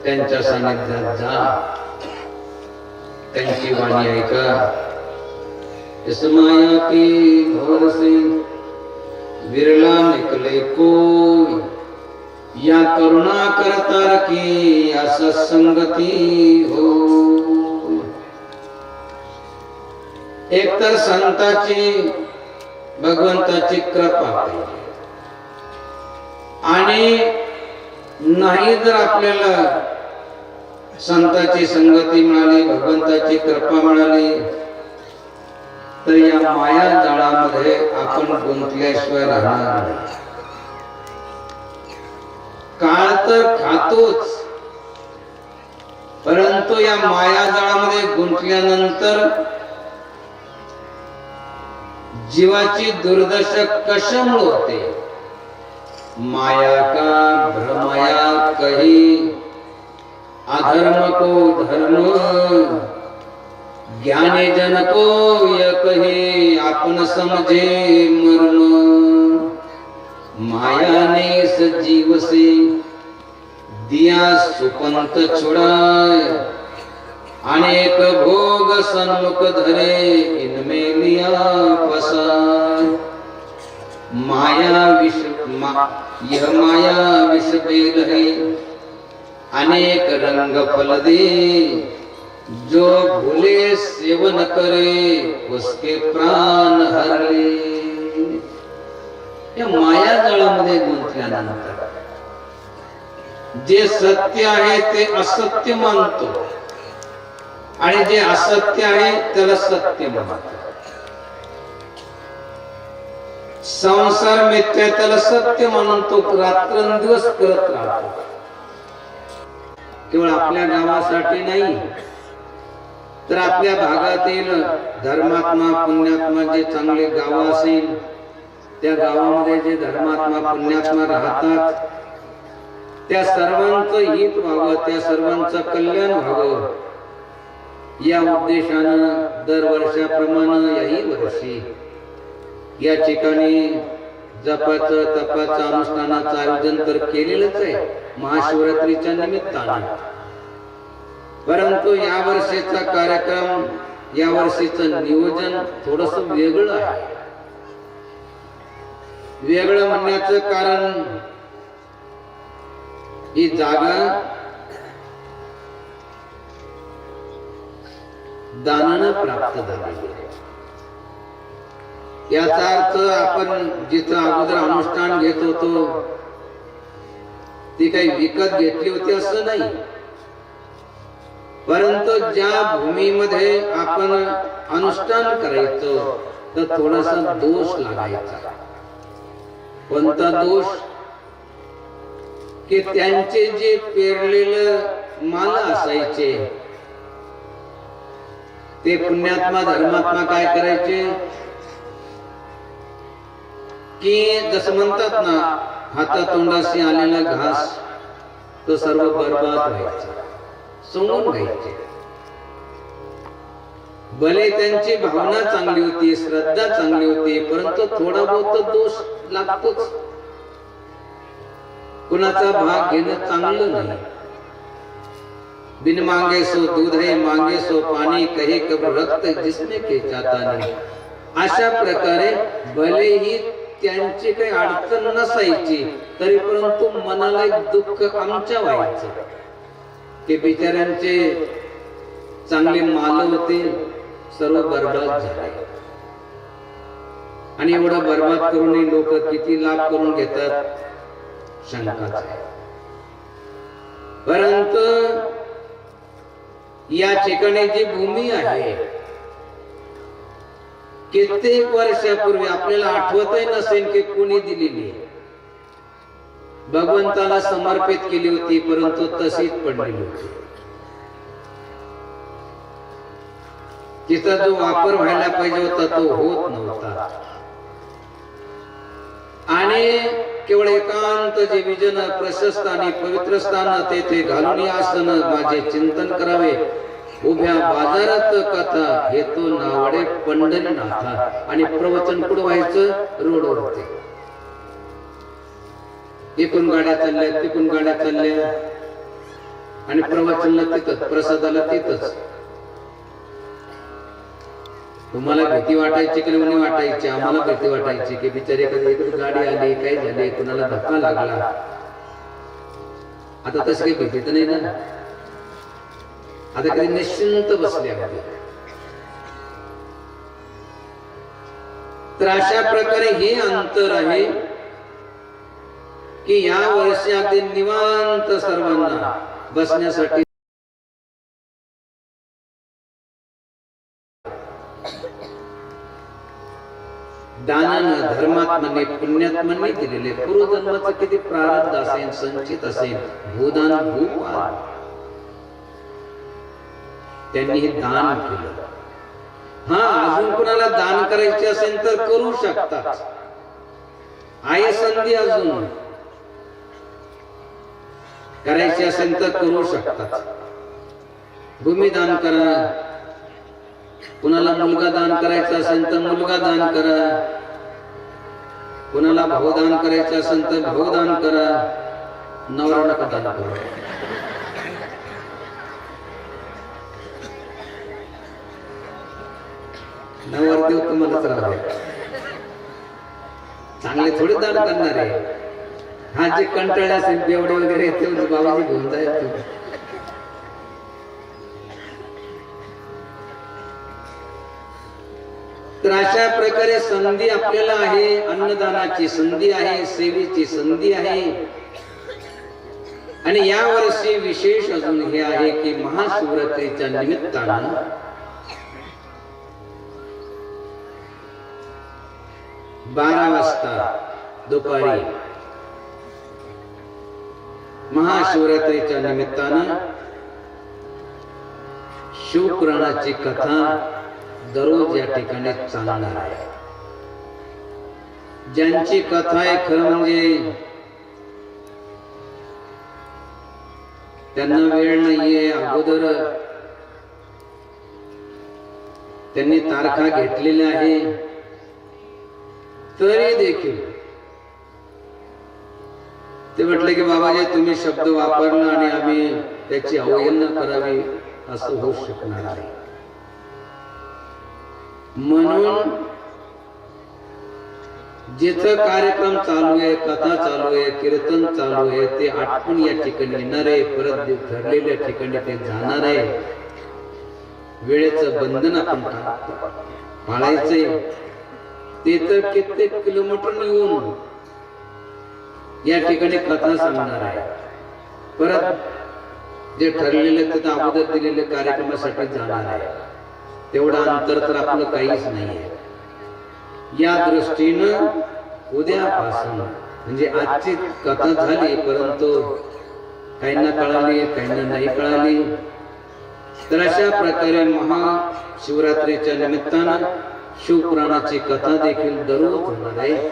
त्यांच्या सानिध्यात जा, त्यांची वाणी ऐका. इस माया के भंवर से विरला निकले कोई, या करुणा करता की या सत्संगती हो. एक तर संतांची, भगवंताची कृपा पाहिजे आणि नाही जर आपल्याला संतांची संगती मिळाली, भगवंताची कृपा मिळाली तर या माया जाळामध्ये आपण गुंतल्याशिवाय राहणार नाही. काळ तर खातोच, परंतु या माया जाळामध्ये गुंतल्यानंतर जीवाची दुर्दशा कशामुळे होते? माया का भ्रमया कही, अधर्म को धर्म, ज्ञानी जन को य कही, आपण समझे मर्म. माया ने सजीव से दिया सुपंत छुड़ाए, अनेक भोग सन्मुख धरे, इनमें लिया फसाए. माया विष यह माया विष बेल है, अनेक रंग फल दे, जो भूले सेवन करे, उसके प्राण हर ले. या माया जाळामध्ये गुंतल्यानंतर जे सत्य आहे ते असत्य मानतो, आणि जे असत्य आहे त्याला सत्य मानतो. संसार मिथ्या त्याला सत्य म्हणून तो रात्रंदिवस करत राहतो. केवळ आपल्या गावासाठी नाही, तर आपल्या भागातील धर्मात्मा पुण्यात्मा जे चांगले गाव असेल, त्या गावामध्ये जे धर्मात्मा पुण्यात्मा राहतात, त्या सर्वांचं हित व्हावं, त्या सर्वांचं कल्याण व्हावं, या उद्देशानं दरवर्षाप्रमाणे याही वर्षी या ठिकाणी जपाचं तपाचं अनुष्ठानाचं आयोजन तर केलेलंच आहे महाशिवरात्रीच्या निमित्तानं. परंतु या वर्षीचा कार्यक्रम, या वर्षीचं नियोजन थोडस वेगळं आहे. वेगळं म्हणण्याचं कारण ही जागा दानानं प्राप्त झाली. याचा अर्थ आपण जिथं अगोदर अनुष्ठान घेत होतो ती काही विकत घेतली होती असं नाही, परंतु ज्या भूमीमध्ये आपण अनुष्ठान करायचो तर थोडासा दोष लागायचा. कोणता दोष? की त्यांचे जे पेरलेलं माल असायचे ते पुण्यात्मा धर्मात्मा काय करायचे की जसं म्हणतात ना, हातातोंडाशी आलेला घास तो सर्व बर्बाद व्हायचा, सोंगून घ्यायचे. भले त्यांची भावना चांगली होती, श्रद्धा चांगली होती, परंतु थोडा बहुत दोष लागतोच. कुणाचा भाग घेणं चांगलं नाही. बिन मांगे सो दूध है, मांगे सो पाणी, कहे कब रक्त जिसमें के जाता नहीं. अशा प्रकारे भलेही त्यांची काही अडचण नसायची, तरी परंतु मनाला एक दुःख आमच्या व्हायचं की बिचाऱ्यांचे चांगले माल होते, सर्व बर्बाद झाले. आणि एवढं बर्बाद करूनही लोक किती लाभ करून घेतात शंकाच आहे. परंतु या ठिकाणी जी भूमी आहे कित्येक वर्षापूर्वी आपल्याला आठवतही नसेल की कोणी दिलेली आहे, भगवंताला समर्पित केली होती, परंतु तशीच पडलेली होती. तिचा जो वापर व्हायला पाहिजे होता तो होत नव्हता. आणि केवळ एकांत जे विजन प्रशस्त आणि पवित्र स्थान तेथे घालून आसन माझे चिंतन करावे. उभ्या बाजारात कथा हे तो नावडे पंढरीनाथा. आणि प्रवचन कुठं व्हायचं? रोडवरती. इकडून गाड्या चालल्या, तिकडून गाड्या चालल्या, आणि प्रवचनला तिथंच, प्रसादाला तिथंच. तुम्हाला भीती वाटायची की नाही वाटायची? आम्हाला भीती वाटायची की बिचारे कधी इकडे गाडी आली, काय झाले, कुणाला धक्का लागला. आता तशी काही भीती तर नाही ना. आता कधी निश्चिंत बसले आहे. तर अशा प्रकारे हे अंतर आहे की या वर्षी अगदी निवांत सर्वांना बसण्यासाठी दानानं धर्मात्मने पुण्यात्मने दिलेले पूर्वजन्माचं किती प्रारब्ध असेल संचित असेल भूदान भूपाल त्यांनी हे दान केलं. हा अजून कोणाला दान करायचे असेल तर करू शकतात. आहे संधी अजून करायची असेल तर करू शकतात. भूमिदान करा, कुणाला मुलगा दान करायचा असेल तर मुलगा दान करा, कुणाला भावदान करायचं असेल तर भावदान करा, नवरा नका दान करा. नवरदेव तुम्हालाच राहावे, चांगले थोडे दान करणार आहे. हा जे कंटाळे असेल बेवडे वगैरे तेवढे बाबाजी घेऊन जायचं. तर अशा प्रकारे संधी आपल्याला आहे, अन्नदानाची संधी आहे, सेवेची संधी आहे. आणि या वर्षी विशेष अजून हे आहे की महाशिवरात्रीच्या निमित्तानं 12 वाजता दुपारी महाशिवरात्रीच्या निमित्तानं शिवपुराणाची कथा दररोज या ठिकाणी चालणार आहे. ज्यांची कथा आहे खरं म्हणजे त्यांना वेळ नाहीये, अगोदर त्यांनी तारखा घेतलेल्या आहे, तरी देखील ते म्हटले की बाबाजी तुम्ही शब्द वापरला आणि आम्ही त्याची अवहेलना करावी असं होऊ शकणार आहे. म्हणून जिथं कार्यक्रम चालू आहे, कथा चालू आहे, कीर्तन चालू आहे, ते आठवण या ठिकाणी येणार आहे, परत ठरलेल्या ठिकाणी ते जाणार आहे. वेळेचं बंधन आपण पाळायचंय. ते तर कित्येक किलोमीटर येऊन या ठिकाणी कथा सांगणार आहे. परत जे ठरलेले ते अगोदर दिलेले कार्यक्रमासाठी जाणार आहे. तेवढं अंतर तर आपलं काहीच नाहीये. या दृष्टीनं उद्यापासून म्हणजे आजची कथा झाली, परंतु काहींना कळाली, काहींना नाही कळाली. तर अशा प्रकारे महाशिवरात्रीच्या निमित्तानं शिवपुराणाची कथा देखील दररोज होणार आहे.